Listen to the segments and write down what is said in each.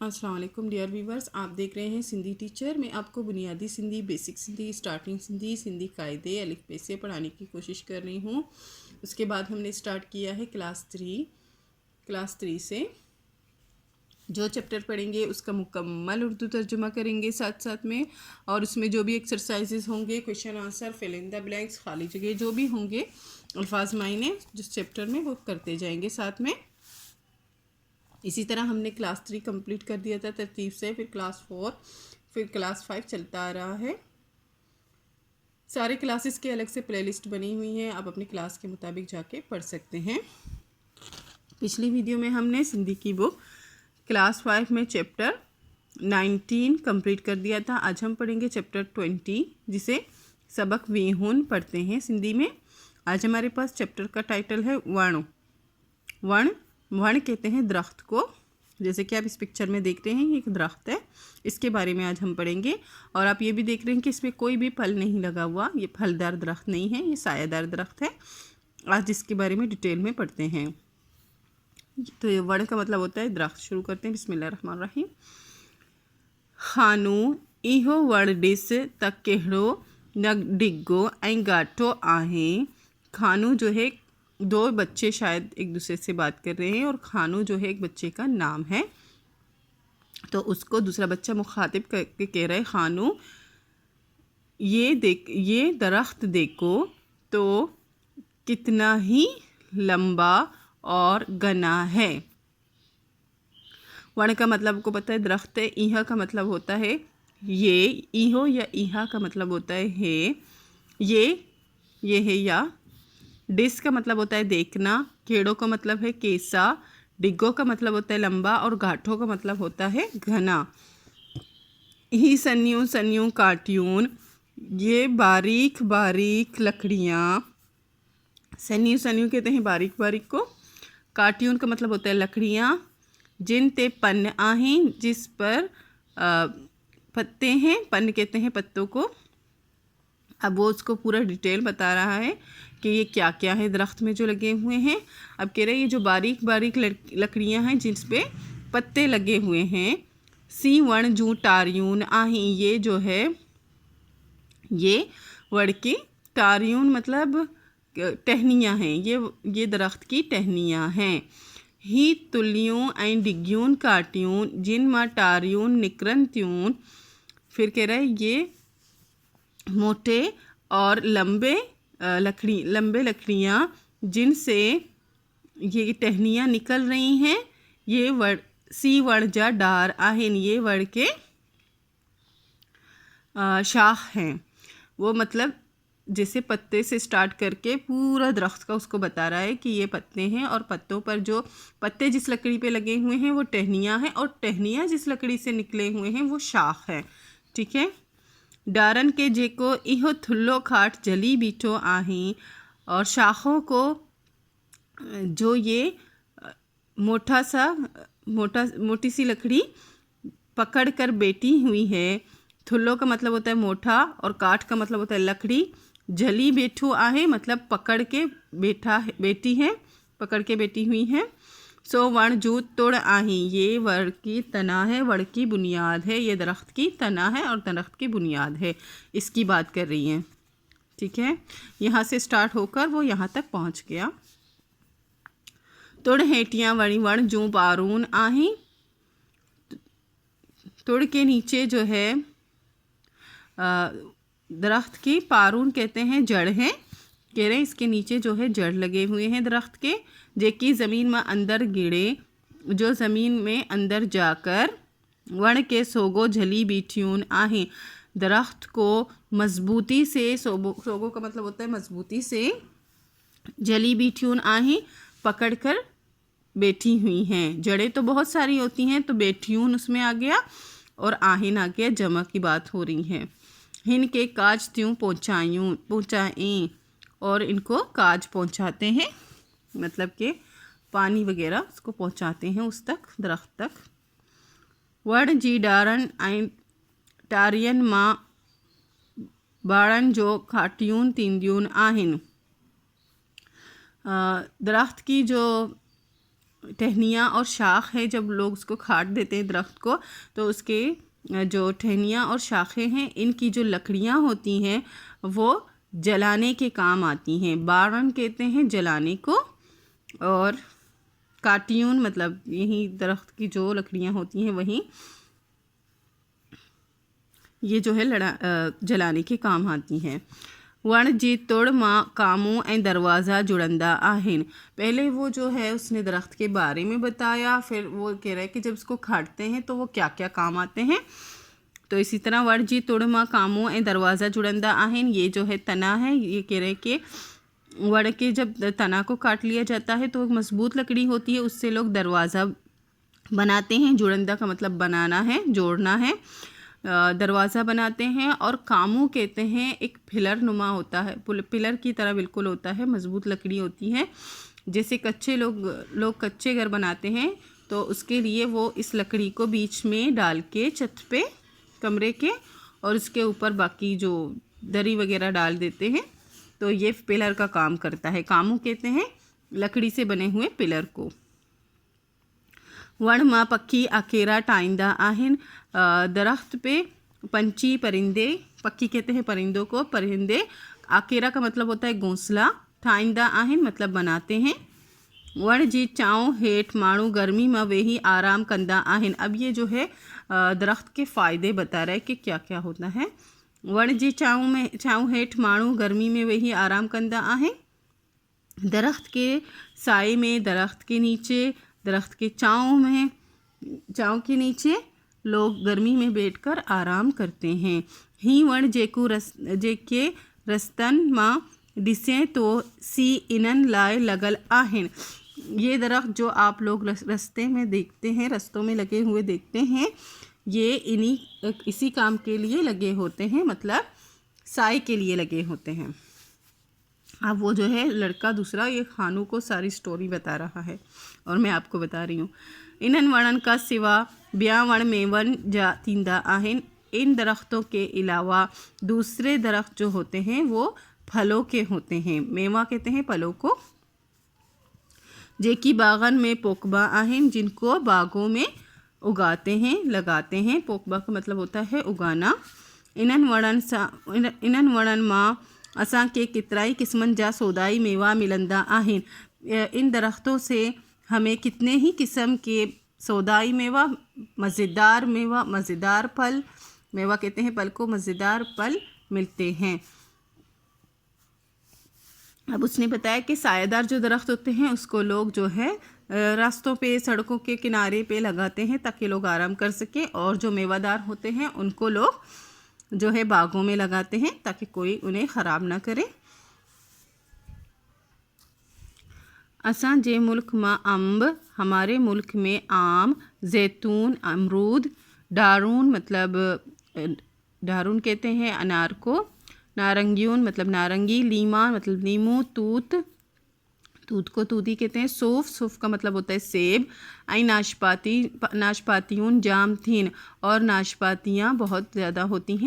अस्सलाम वालेकुम dear viewers, आप देख रहे हैं सिंधी टीचर। मैं आपको बुनियादी सिंधी, बेसिक सिंधी, स्टार्टिंग सिंधी, सिंधी कायदे अलिफ बे से पढ़ाने की कोशिश कर रही हूँ। उसके बाद हमने स्टार्ट किया है क्लास थ्री से जो चैप्टर पढ़ेंगे उसका मुकम्मल उर्दू तर्जुमा करेंगे साथ साथ में, और उसमें जो भी एक्सरसाइजेज होंगे, question answer, fill in the blanks, खाली जगह जो भी होंगे, अल्फाज मायने जिस चैप्टर में वो करते जाएंगे साथ में। इसी तरह हमने क्लास 3 कंप्लीट कर दिया था तरतीब से, फिर क्लास 4, फिर क्लास 5 चलता आ रहा है। सारे क्लासेस के अलग से प्लेलिस्ट बनी हुई हैं, आप अपनी क्लास के मुताबिक जाके पढ़ सकते हैं। पिछली वीडियो में हमने सिंधी की बुक क्लास 5 में चैप्टर 19 कंप्लीट कर दिया था। आज हम पढ़ेंगे चैप्टर 20, जिसे सबक वेहून पढ़ते हैं सिंधी में। आज हमारे पास चैप्टर का टाइटल है वण। वण कहते हैं दरख्त को, जैसे कि आप इस पिक्चर में देख रहे हैं, ये एक दरख्त है, इसके बारे में आज हम पढ़ेंगे। और आप ये भी देख रहे हैं कि इसमें कोई भी फल नहीं लगा हुआ, ये फलदार दरख्त नहीं है, ये सायादार दरख्त है। आज इसके बारे में डिटेल में पढ़ते हैं। तो ये वण का मतलब होता है दरख्त। शुरू करते हैं, बिस्मिल्लाहिर्रहमानिर्रहीम। खानू इहो वण डिस त कहिड़ो न डिग्गो ऐं गाठो आहे। खानू जो है, दो बच्चे शायद एक दूसरे से बात कर रहे हैं, और खानू जो है एक बच्चे का नाम है, तो उसको दूसरा बच्चा मुखातिब करके कह रहा है, खानू ये दरख्त देखो तो कितना ही लंबा और घना है। वण का मतलब आपको पता है दरख्त है। इहा का मतलब होता है ये, इहो या इहा का मतलब होता है ये है या। डिस का मतलब होता है देखना। केड़ो का मतलब है कैसा। डिग्गो का मतलब होता है लंबा, और गाठों का मतलब होता है घना। ही सन्नियों काट्यून, ये बारीक बारीक लकड़ियाँ। सन्नियों कहते हैं बारीक बारीक को। काट्यून का मतलब होता है लकड़ियाँ। जिन ते पन आहें, जिस पर पत्ते हैं। पन कहते हैं पत्तों को। अब वो उसको पूरा डिटेल बता रहा है कि ये क्या क्या है दरख्त में जो लगे हुए हैं। अब कह रहे हैं ये जो बारीक बारीक लकड़ियाँ हैं जिस पे पत्ते लगे हुए हैं। सी वण जू टारियून आही, ये जो है ये वड़ की टारियून मतलब टहनियाँ हैं, ये दरख्त की टहनियाँ हैं। ही तुलियूं ऐं डिग्यून काटियून, जिन मां टारियून निकरन त्यून। फिर कह रहा है ये मोटे और लंबे लकड़ियाँ जिनसे ये टहनियाँ निकल रही हैं, ये वड़ सी वड़ जा डार आहेन, ये वड़ के शाख हैं। वो मतलब जैसे पत्ते से स्टार्ट करके पूरा दरख्त का उसको बता रहा है कि ये पत्ते हैं, और पत्तों पर जो पत्ते जिस लकड़ी पे लगे हुए हैं वो टहनियाँ हैं, और टहनियाँ जिस लकड़ी से निकले हुए हैं वो शाख है। ठीक है। डारन के जेको इहो थुल्लो खाट जली बीठो आहीं, और शाखों को जो ये मोटी सी लकड़ी पकड़ कर बैठी हुई है। थुल्लो का मतलब होता है मोटा, और काठ का मतलब होता है लकड़ी। जली बैठो आहे मतलब पकड़ के बैठी है, पकड़ के बैठी हुई है। सो वण जूत तोड़ आही, ये वड़ की तना है, वड़ की बुनियाद है। ये दरख्त की तना है और दरख्त की बुनियाद है, इसकी बात कर रही हैं। ठीक है। यहाँ से स्टार्ट होकर वो यहाँ तक पहुँच गया। तुड़ हेटियाँ वणी वण जू पारून आही। तुड़ के नीचे जो है दरख्त की पारून कहते हैं जड़ है। कह रहे हैं इसके नीचे जो है जड़ लगे हुए हैं दरख्त के, जेकी ज़मीन में अंदर गिरे, जो ज़मीन में अंदर जाकर वण के सोगो झली बीठियून आहें, दरख्त को मजबूती से, सोगो का मतलब होता है मजबूती से, जली बीठियून आहें पकड़ कर बैठी हुई हैं। जड़ें तो बहुत सारी होती हैं, तो बैठियून उसमें आ गया, और आहिन आ गया, जमा की बात हो रही है। हिन के काज त्यों पहुँचाएँ, और इनको काज पहुँचाते हैं, मतलब कि पानी वगैरह उसको पहुँचाते हैं उस तक, दरख्त तक। वड़ जी डारन ऐं टारियन मां बाड़न जो खाटियून तींदियून आहिन। दरख्त की जो टहनियाँ और शाख है, जब लोग उसको काट देते हैं दरख्त को, तो उसके जो टहनियाँ और शाखें हैं, इनकी जो लकड़ियाँ होती हैं वो जलाने के काम आती हैं। बारन कहते हैं जलाने को, और काटियून मतलब यही दरख्त की जो लकड़ियाँ होती हैं वही ये जो है जलाने के काम आती हैं। वण जी तोड़ माँ कामों ऐं दरवाज़ा जुड़ंदा आहिन। पहले वो जो है उसने दरख्त के बारे में बताया, फिर वो कह रहा है कि जब इसको काटते हैं तो वो क्या क्या काम आते हैं। तो इसी तरह वण जी तोड़ माँ कामों ऐं दरवाज़ा जुड़ंदा आहिन, ये जो है तना है, ये कह रहे हैं कि वड़ के जब तना को काट लिया जाता है तो एक मजबूत लकड़ी होती है, उससे लोग दरवाज़ा बनाते हैं। जुड़ंदा का मतलब बनाना है, जोड़ना है। दरवाज़ा बनाते हैं। और कामू कहते हैं एक पिलर नुमा होता है, पिलर की तरह बिल्कुल होता है, मजबूत लकड़ी होती है। जैसे कच्चे लोग कच्चे घर बनाते हैं तो उसके लिए वो इस लकड़ी को बीच में डाल के छत पे कमरे के, और उसके ऊपर बाकी जो दरी वगैरह डाल देते हैं, तो ये पिलर का काम करता है। कामू कहते हैं लकड़ी से बने हुए पिलर को। वण माँ पक्की अकेरा टाइंदा आहिन। दरख्त पे पंछी परिंदे, पक्की कहते हैं परिंदों को, परिंदे। अकेरा का मतलब होता है घोंसला, टाइंदा आहिन मतलब बनाते हैं। वण जी चाँव हेठ माण्हू गर्मी में वेही आराम कंदा आहिन। अब ये जो है दरख्त के फ़ायदे बता रहा है कि क्या क्या होता है। वण जी चाँव हेठ माण्हू गर्मी में वेही आराम कंदा आहिन। दरख्त के साए में, दरख्त के नीचे, दरख्त के छाँव के नीचे लोग गर्मी में बैठकर आराम करते हैं। ही वण जेके रस्तन माँ डिसें तो सी इनन लाए लगल आहिन। ये दरख्त जो आप लोग रास्ते में देखते हैं, रस्तों में लगे हुए देखते हैं, ये इसी काम के लिए लगे होते हैं, मतलब साए के लिए लगे होते हैं। अब वो जो है लड़का दूसरा ये खानू को सारी स्टोरी बता रहा है और मैं आपको बता रही हूँ। इन्हन वणन का सिवा ब्या वण मेवन जा तींदा आहिन। इन दरख्तों के अलावा दूसरे दरख्त जो होते हैं वो फलों के होते हैं। मेवा कहते हैं फलों को। जेकी बागन में पोकबा आहिन, जिनको बागों में उगाते हैं, लगाते हैं। पोकबा का मतलब होता है उगाना। इन्हन वणन माँ असां के कितराई किस्मन जा सौदाई मेवा मिलंदा आहिन। इन दरख्तों से हमें कितने ही किस्म के सौदाई मेवा, मज़ेदार फल, मेवा कहते हैं फल को, मज़ेदार फल मिलते हैं। अब उसने बताया कि सायेदार जो दरख्त होते हैं उसको लोग जो है रास्तों पे, सड़कों के किनारे पे लगाते हैं ताकि लोग आराम कर सकें, और जो मेवादार होते हैं उनको लोग जो है बागों में लगाते हैं ताकि कोई उन्हें ख़राब ना करे। असां जे मुल्क में अम्ब, हमारे मुल्क में आम, जैतून, अमरूद, डारून मतलब डारून कहते हैं अनार को, नारंगियून मतलब नारंगी, लीमा मतलब नींबू, तूत को तूती कहते हैं, सूफ का मतलब होता है सेब, आई नाशपातियून जाम थीन, और नाशपातियाँ बहुत ज़्यादा होती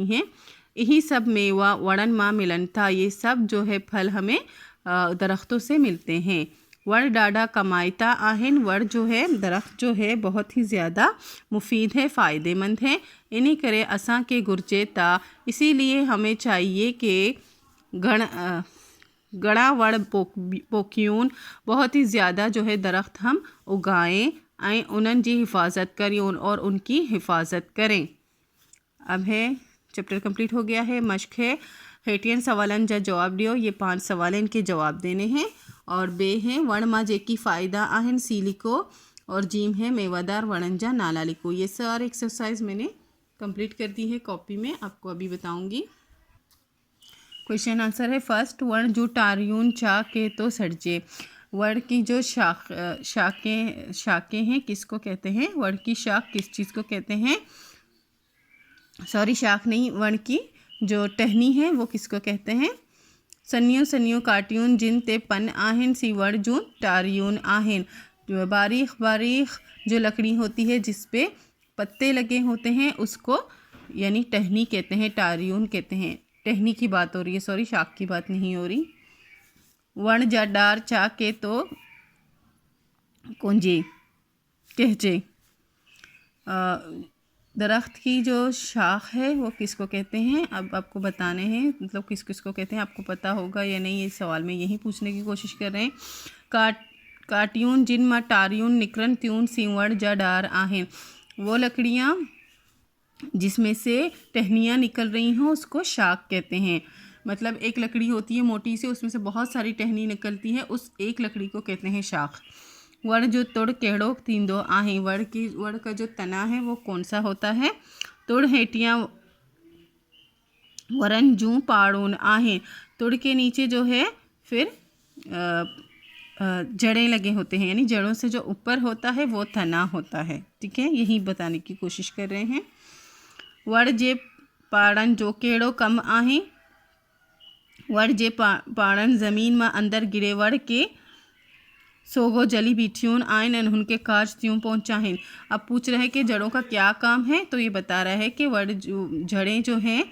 हैं। यही सब मेवा वड़न माँ मिलन था, ये सब जो है फल हमें दरख्तों से मिलते हैं। वड़ डाडा कमायता आहिन। वड़ जो है दरख्त जो है बहुत ही ज़्यादा मुफीद है, फ़ायदेमंद है। इन्हीं करे असां के गुरजे ता, इसीलिए हमें चाहिए कि गड़ा वड़ पोकियून बहुत ही ज़्यादा जो है दरख्त हम उगाएं, ऐं उन्हनि जी हिफाजत करें और उनकी हिफाजत करें। अब है चैप्टर कंप्लीट हो गया है। मश्क है हेठियन सवालन जा जवाब दियो। ये 5 सवाल हैं, इनके जवाब देने हैं। और बे हैं वण माँ जेकी फ़ायदा आहिन सी लिखो, और जीम है मेवादार वणन जा नाला लिखो। ये सारे एक्सरसाइज मैंने कंप्लीट कर दी है कॉपी में, आपको अभी बताऊंगी। क्वेश्चन आंसर है फर्स्ट, वण जो टारियून चा के तो सड़जे। वण की जो शाखें हैं किसको कहते हैं? वण की शाख किस चीज़ को कहते हैं? सॉरी, शाख नहीं, वण की जो टहनी है वो किसको कहते हैं? सन्नियों काटियून जिन ते पन आहिन, सी वण जून टारियून आहिन। बारीक जो लकड़ी होती है जिस पे पत्ते लगे होते हैं उसको यानी टहनी कहते हैं, टारियून कहते हैं। टहनी की बात हो रही है, सॉरी, शाख की बात नहीं हो रही। वण जा डार चा के तो कुंजी कहजे। दरख्त की जो शाख है वो किसको कहते हैं, अब आपको बताने हैं, मतलब किस किस को कहते हैं आपको पता होगा या नहीं, ये सवाल में यही पूछने की कोशिश कर रहे हैं। काट्यून जिन मा टारियून निकरन त्यून सीवड़ जा डार आहें, वो लकड़ियाँ जिसमें से टहनियाँ निकल रही हों उसको शाख कहते हैं। मतलब एक लकड़ी होती है मोटी से, उसमें से बहुत सारी टहनी निकलती है, उस एक लकड़ी को कहते हैं शाख। वड़ जो तुड़ केड़ो तींदो आहें, वड़ का जो तना है वो कौन सा होता है, तुड़ हेटियाँ वरन जूं पाड़ून आहें, तुड़ के नीचे जो है फिर जड़ें लगे होते हैं, यानी जड़ों से जो ऊपर होता है वो तना होता है। ठीक है, यही बताने की कोशिश कर रहे हैं। वड़ जे पाड़न जो केड़ो कम आहें, वड़ जे पाड़न ज़मीन में अंदर गिरे वड़ के सोगो जली बीठियून आइन एन उनके काज त्यों पहुँचाएं। अब पूछ रहे हैं कि जड़ों का क्या काम है, तो ये बता रहा है कि वड़ जड़ें जो हैं,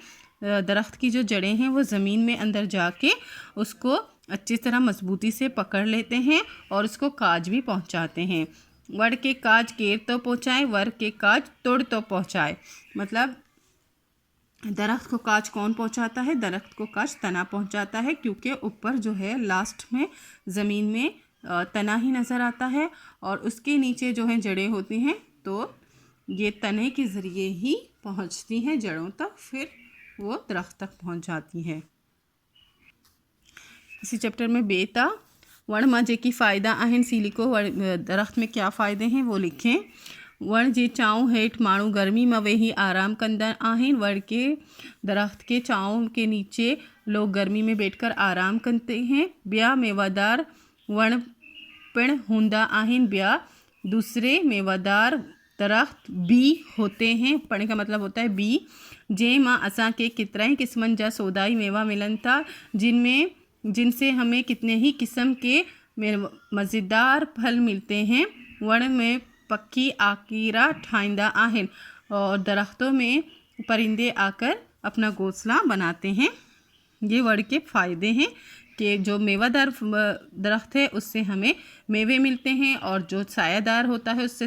दरख्त की जो जड़ें हैं वो ज़मीन में अंदर जाके उसको अच्छी तरह मजबूती से पकड़ लेते हैं और उसको काज भी पहुंचाते हैं। वड़ के काज केर तो पहुंचाए, वर के काज तोड़ तो पहुंचाए। मतलब दरख्त को काज कौन पहुंचाता है, दरख्त को काज तना पहुंचाता है, क्योंकि ऊपर जो है लास्ट में ज़मीन में तना ही नज़र आता है और उसके नीचे जो है जड़ें होती हैं, तो ये तने के ज़रिए ही पहुंचती हैं जड़ों तक, फिर वो दरख्त तक पहुंच जाती है। इसी चैप्टर में बेता वण मां जेकी फ़ायदा आहिनि सी लिखो, दरख्त में क्या फ़ायदे हैं वो लिखें। वण जे चाऊं हेठि माण्हू गर्मी में वेही आराम कंदा आहिनि, वण के दरख्त के चाऊं के नीचे लोग गर्मी में बैठकर आराम करते हैं। ॿिया मेवादार वण पिण हूंदा आहिनि, ॿिया दूसरे मेवादार दरख्त भी होते हैं। पढ़ने का मतलब होता है बी। जंहिं मां असांखे केतिरा ई क़िस्मनि जा सौदाई मेवा मिलनि था, जिनसे हमें कितने ही किस्म के मज़ेदार फल मिलते हैं। वण में पखी आकीरा ठाहींदा आहिनि, और दरख्तों में परिंदे आकर अपना घोंसला बनाते हैं। ये वड़ के फ़ायदे हैं कि जो मेवादार दरख्त है उससे हमें मेवे मिलते हैं, और जो सायादार होता है उससे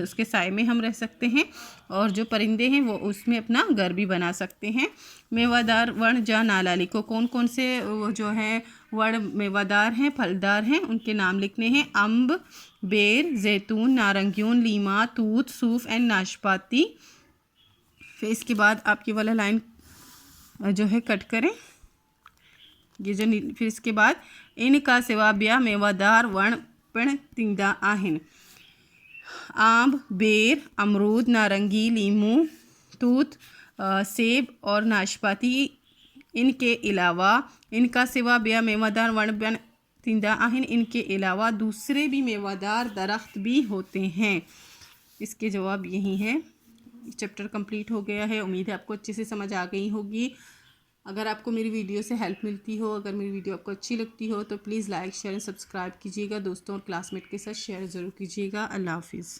उसके साए में हम रह सकते हैं, और जो परिंदे हैं वो उसमें अपना घर भी बना सकते हैं। मेवादार वण जा नाला लिखो, कौन कौन से वो जो है वण मेवादार हैं, फलदार हैं, उनके नाम लिखने हैं। अम्ब, बेर, जैतून, नारंगियून, लीमा, तूत, सूफ एंड नाशपाती। फिर इसके बाद आपकी वाला लाइन जो है कट करें, ये जो फिर इसके बाद इनका सिवा ॿिया मेवादार वण पिण थींदा आहिनि। आम, बेर, अमरूद, नारंगी, लीमू, तूत, सेब और नाशपाती। इनके अलावा इनका सिवा ॿिया मेवादार वण पिण थींदा आहिनि, इनके अलावा दूसरे भी मेवादार दरख्त भी होते हैं। इसके जवाब यही है। चैप्टर कंप्लीट हो गया है, उम्मीद है आपको अच्छे से समझ आ गई होगी। अगर आपको मेरी वीडियो से हेल्प मिलती हो, अगर मेरी वीडियो आपको अच्छी लगती हो तो please like share and subscribe कीजिएगा। दोस्तों और क्लासमेट के साथ शेयर ज़रूर कीजिएगा। अल्लाह हाफिज़।